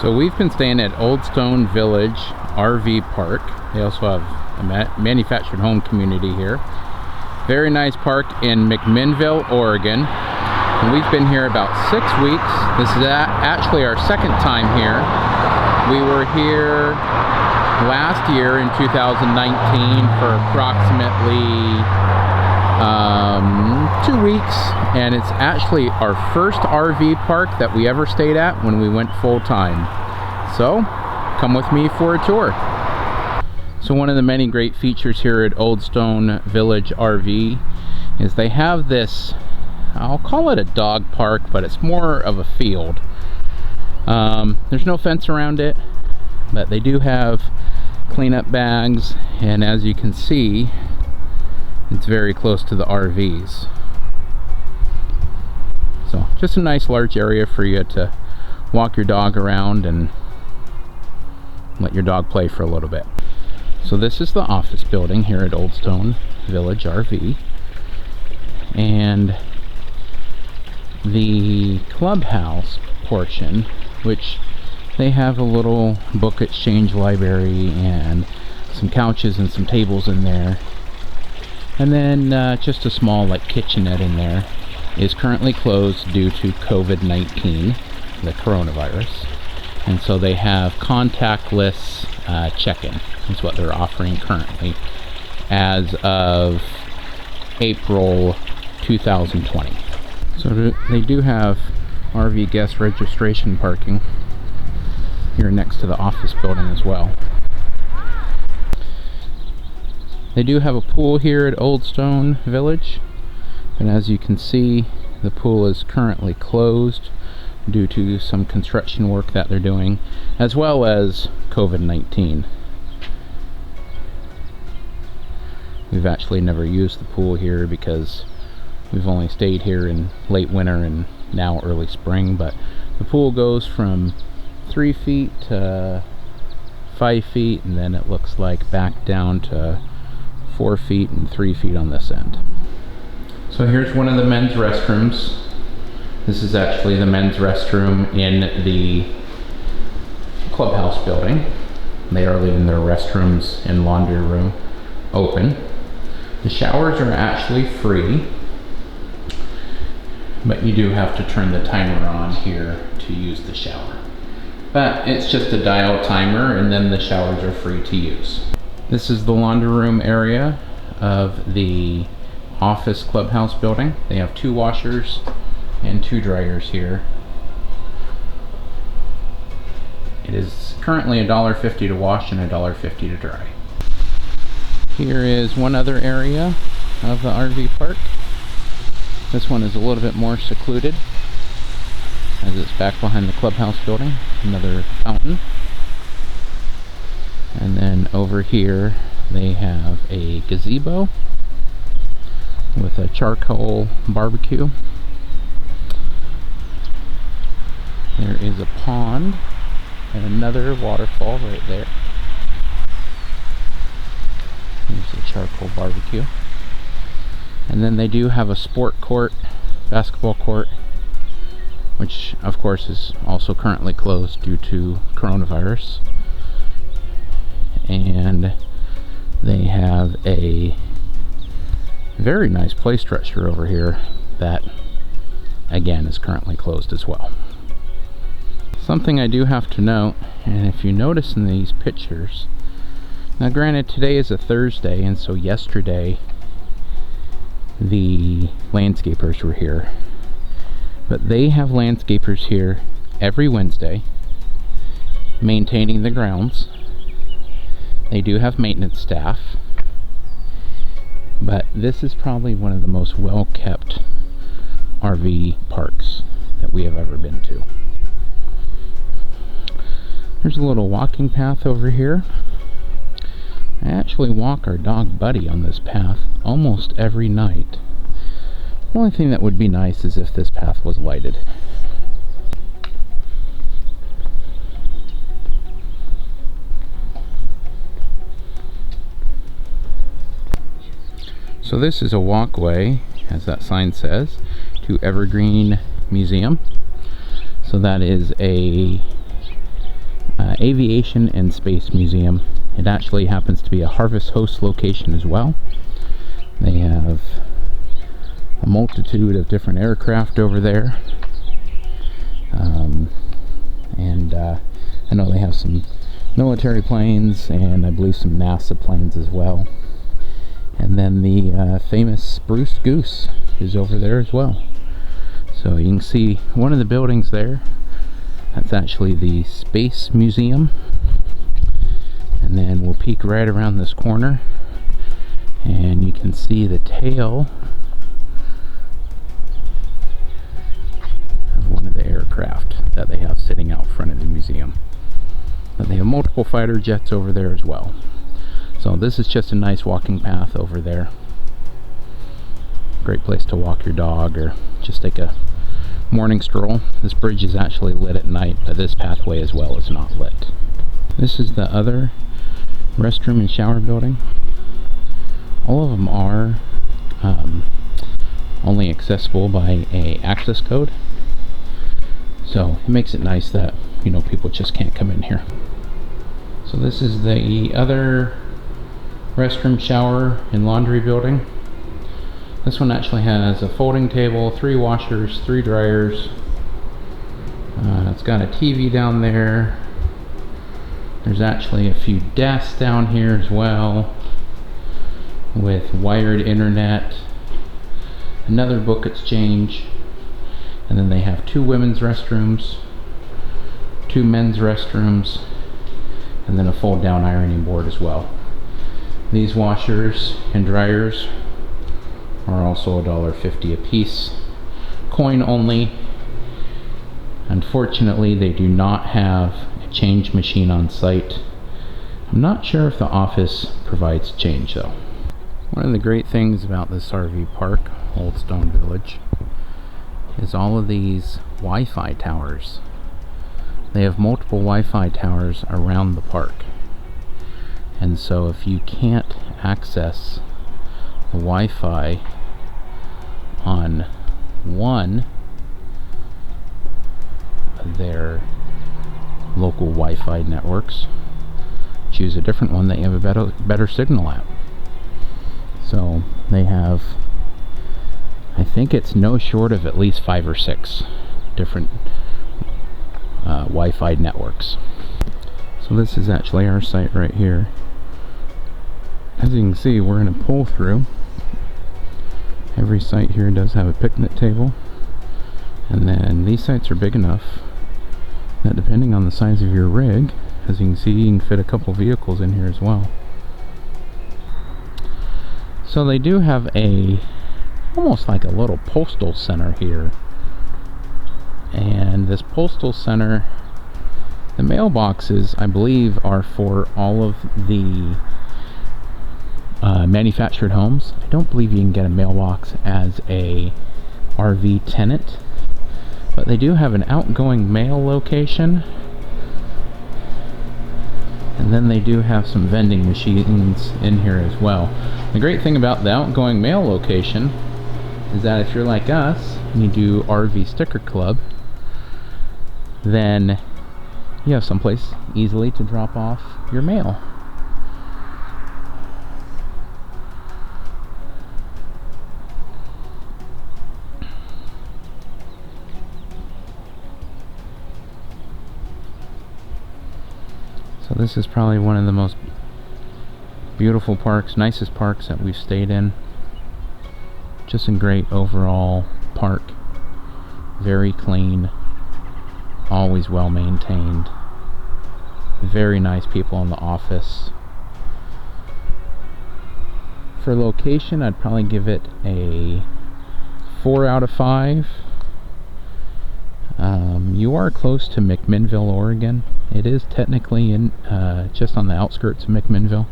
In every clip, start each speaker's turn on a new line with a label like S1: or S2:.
S1: So we've been staying at Olde Stone Village RV Park. They also have a manufactured home community here. Very nice park in McMinnville, Oregon. And we've been here about 6 weeks. This is actually our second time here. We were here last year in 2019 for approximately 2 weeks, and it's actually our first RV park that we ever stayed at when we went full-time. So come with me for a tour. So one of the many great features here at Olde Stone Village RV is they have this, I'll call it a dog park, but it's more of a field. There's no fence around it, but they do have cleanup bags, and as you can see, it's very close to the RVs. So just a nice large area for you to walk your dog around and let your dog play for a little bit. So this is the office building here at Olde Stone Village RV, and the clubhouse portion, which they have a little book exchange library and some couches and some tables in there, and then just a small like kitchenette in there, is currently closed due to COVID-19, the coronavirus. And so they have contactless check-in. That's what they're offering currently as of April 2020. So they do have RV guest registration parking here next to the office building as well. They do have a pool here at Olde Stone Village, and as you can see, the pool is currently closed due to some construction work that they're doing, as well as COVID-19. We've actually never used the pool here because we've only stayed here in late winter and now early spring, but the pool goes from 3 feet to 5 feet, and then it looks like back down to 4 feet and 3 feet on this end. So here's one of the men's restrooms. This is actually the men's restroom in the clubhouse building. They are leaving their restrooms and laundry room open. The showers are actually free, but you do have to turn the timer on here to use the shower. But it's just a dial timer, and then the showers are free to use. This is the laundry room area of the office clubhouse building. They have 2 washers and 2 dryers here. It is currently $1.50 to wash and $1.50 to dry. Here is one other area of the RV park. This one is a little bit more secluded, as it's back behind the clubhouse building. Another fountain. And then over here they have a gazebo with a charcoal barbecue. There is a pond and another waterfall right there. There's the charcoal barbecue. And then they do have a sport court, basketball court, which of course is also currently closed due to coronavirus. And they have a very nice play structure over here that again is currently closed as well. Something I do have to note, and if you notice in these pictures, now granted today is a Thursday, and so yesterday the landscapers were here, but they have landscapers here every Wednesday maintaining the grounds. They do have maintenance staff, but this is probably one of the most well-kept RV parks that we have ever been to. There's a little walking path over here. I actually walk our dog Buddy on this path almost every night. The only thing that would be nice is if this path was lighted. So this is a walkway, as that sign says, to Evergreen Museum. So that is a Aviation and Space Museum. It actually happens to be a Harvest Host location as well. They have a multitude of different aircraft over there. And I know they have some military planes, and I believe some NASA planes as well. And then the famous Spruce Goose is over there as well. So you can see one of the buildings there. That's actually the Space Museum. And then we'll peek right around this corner, and you can see the tail of one of the aircraft that they have sitting out front of the museum. But they have multiple fighter jets over there as well. So this is just a nice walking path over there. Great place to walk your dog or just take a morning stroll. This bridge is actually lit at night, but this pathway as well is not lit. This is the other restroom and shower building. All of them are only accessible by a access code. So it makes it nice that, you know, people just can't come in here. So this is the other restroom, shower, and laundry building. This one actually has a folding table, 3 washers, 3 dryers. It's got a TV down there. There's actually a few desks down here as well with wired internet, another book exchange, and then they have 2 women's restrooms, 2 men's restrooms, and then a fold down ironing board as well. These washers and dryers are also $1.50 a piece, coin only. Unfortunately, they do not have a change machine on site. I'm not sure if the office provides change though. One of the great things about this RV park, Olde Stone Village, is all of these Wi-Fi towers. They have multiple Wi-Fi towers around the park. And so if you can't access the Wi-Fi on one of their local Wi-Fi networks, choose a different one that you have a better signal at. So they have, I think it's no short of at least 5 or 6 different Wi-Fi networks. So this is actually our site right here. As you can see, we're in a pull through. Every site here does have a picnic table, and then these sites are big enough that depending on the size of your rig, as you can see, you can fit a couple vehicles in here as well. So they do have a almost like a little postal center here, and this postal center, the mailboxes I believe are for all of the manufactured homes. I don't believe you can get a mailbox as a RV tenant, but they do have an outgoing mail location, and then they do have some vending machines in here as well. The great thing about the outgoing mail location is that if you're like us and you do RV Sticker Club, then you have someplace easily to drop off your mail. So this is probably one of the most beautiful parks, nicest parks that we've stayed in. Just a great overall park. Very clean, always well maintained. Very nice people in the office. For location, I'd probably give it a 4 out of 5. You are close to McMinnville, Oregon. It is technically in just on the outskirts of McMinnville,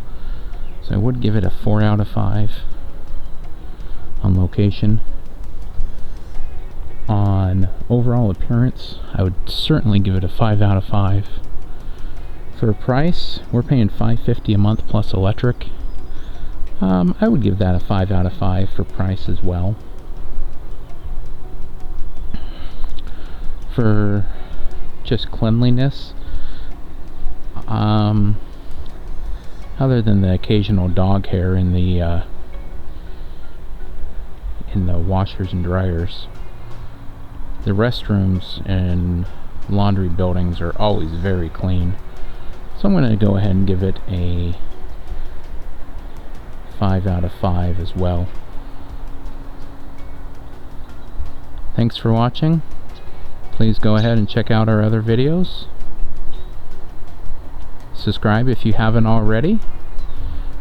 S1: so I would give it a 4 out of 5 on location. On overall appearance, I would certainly give it a 5 out of 5. For price, we're paying $5.50 a month plus electric. I would give that a 5 out of 5 for price as well. For just cleanliness, Other than the occasional dog hair in the washers and dryers, the restrooms and laundry buildings are always very clean. So I'm going to go ahead and give it a 5 out of 5 as well. Thanks for watching. Please go ahead and check out our other videos. Subscribe if you haven't already.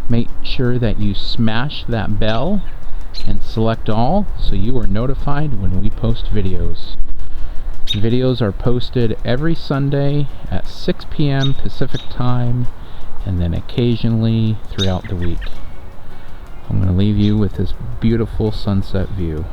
S1: Make sure that you smash that bell and select all so you are notified when we post videos. Videos are posted every Sunday at 6 p.m. Pacific time, and then occasionally throughout the week. I'm going to leave you with this beautiful sunset view.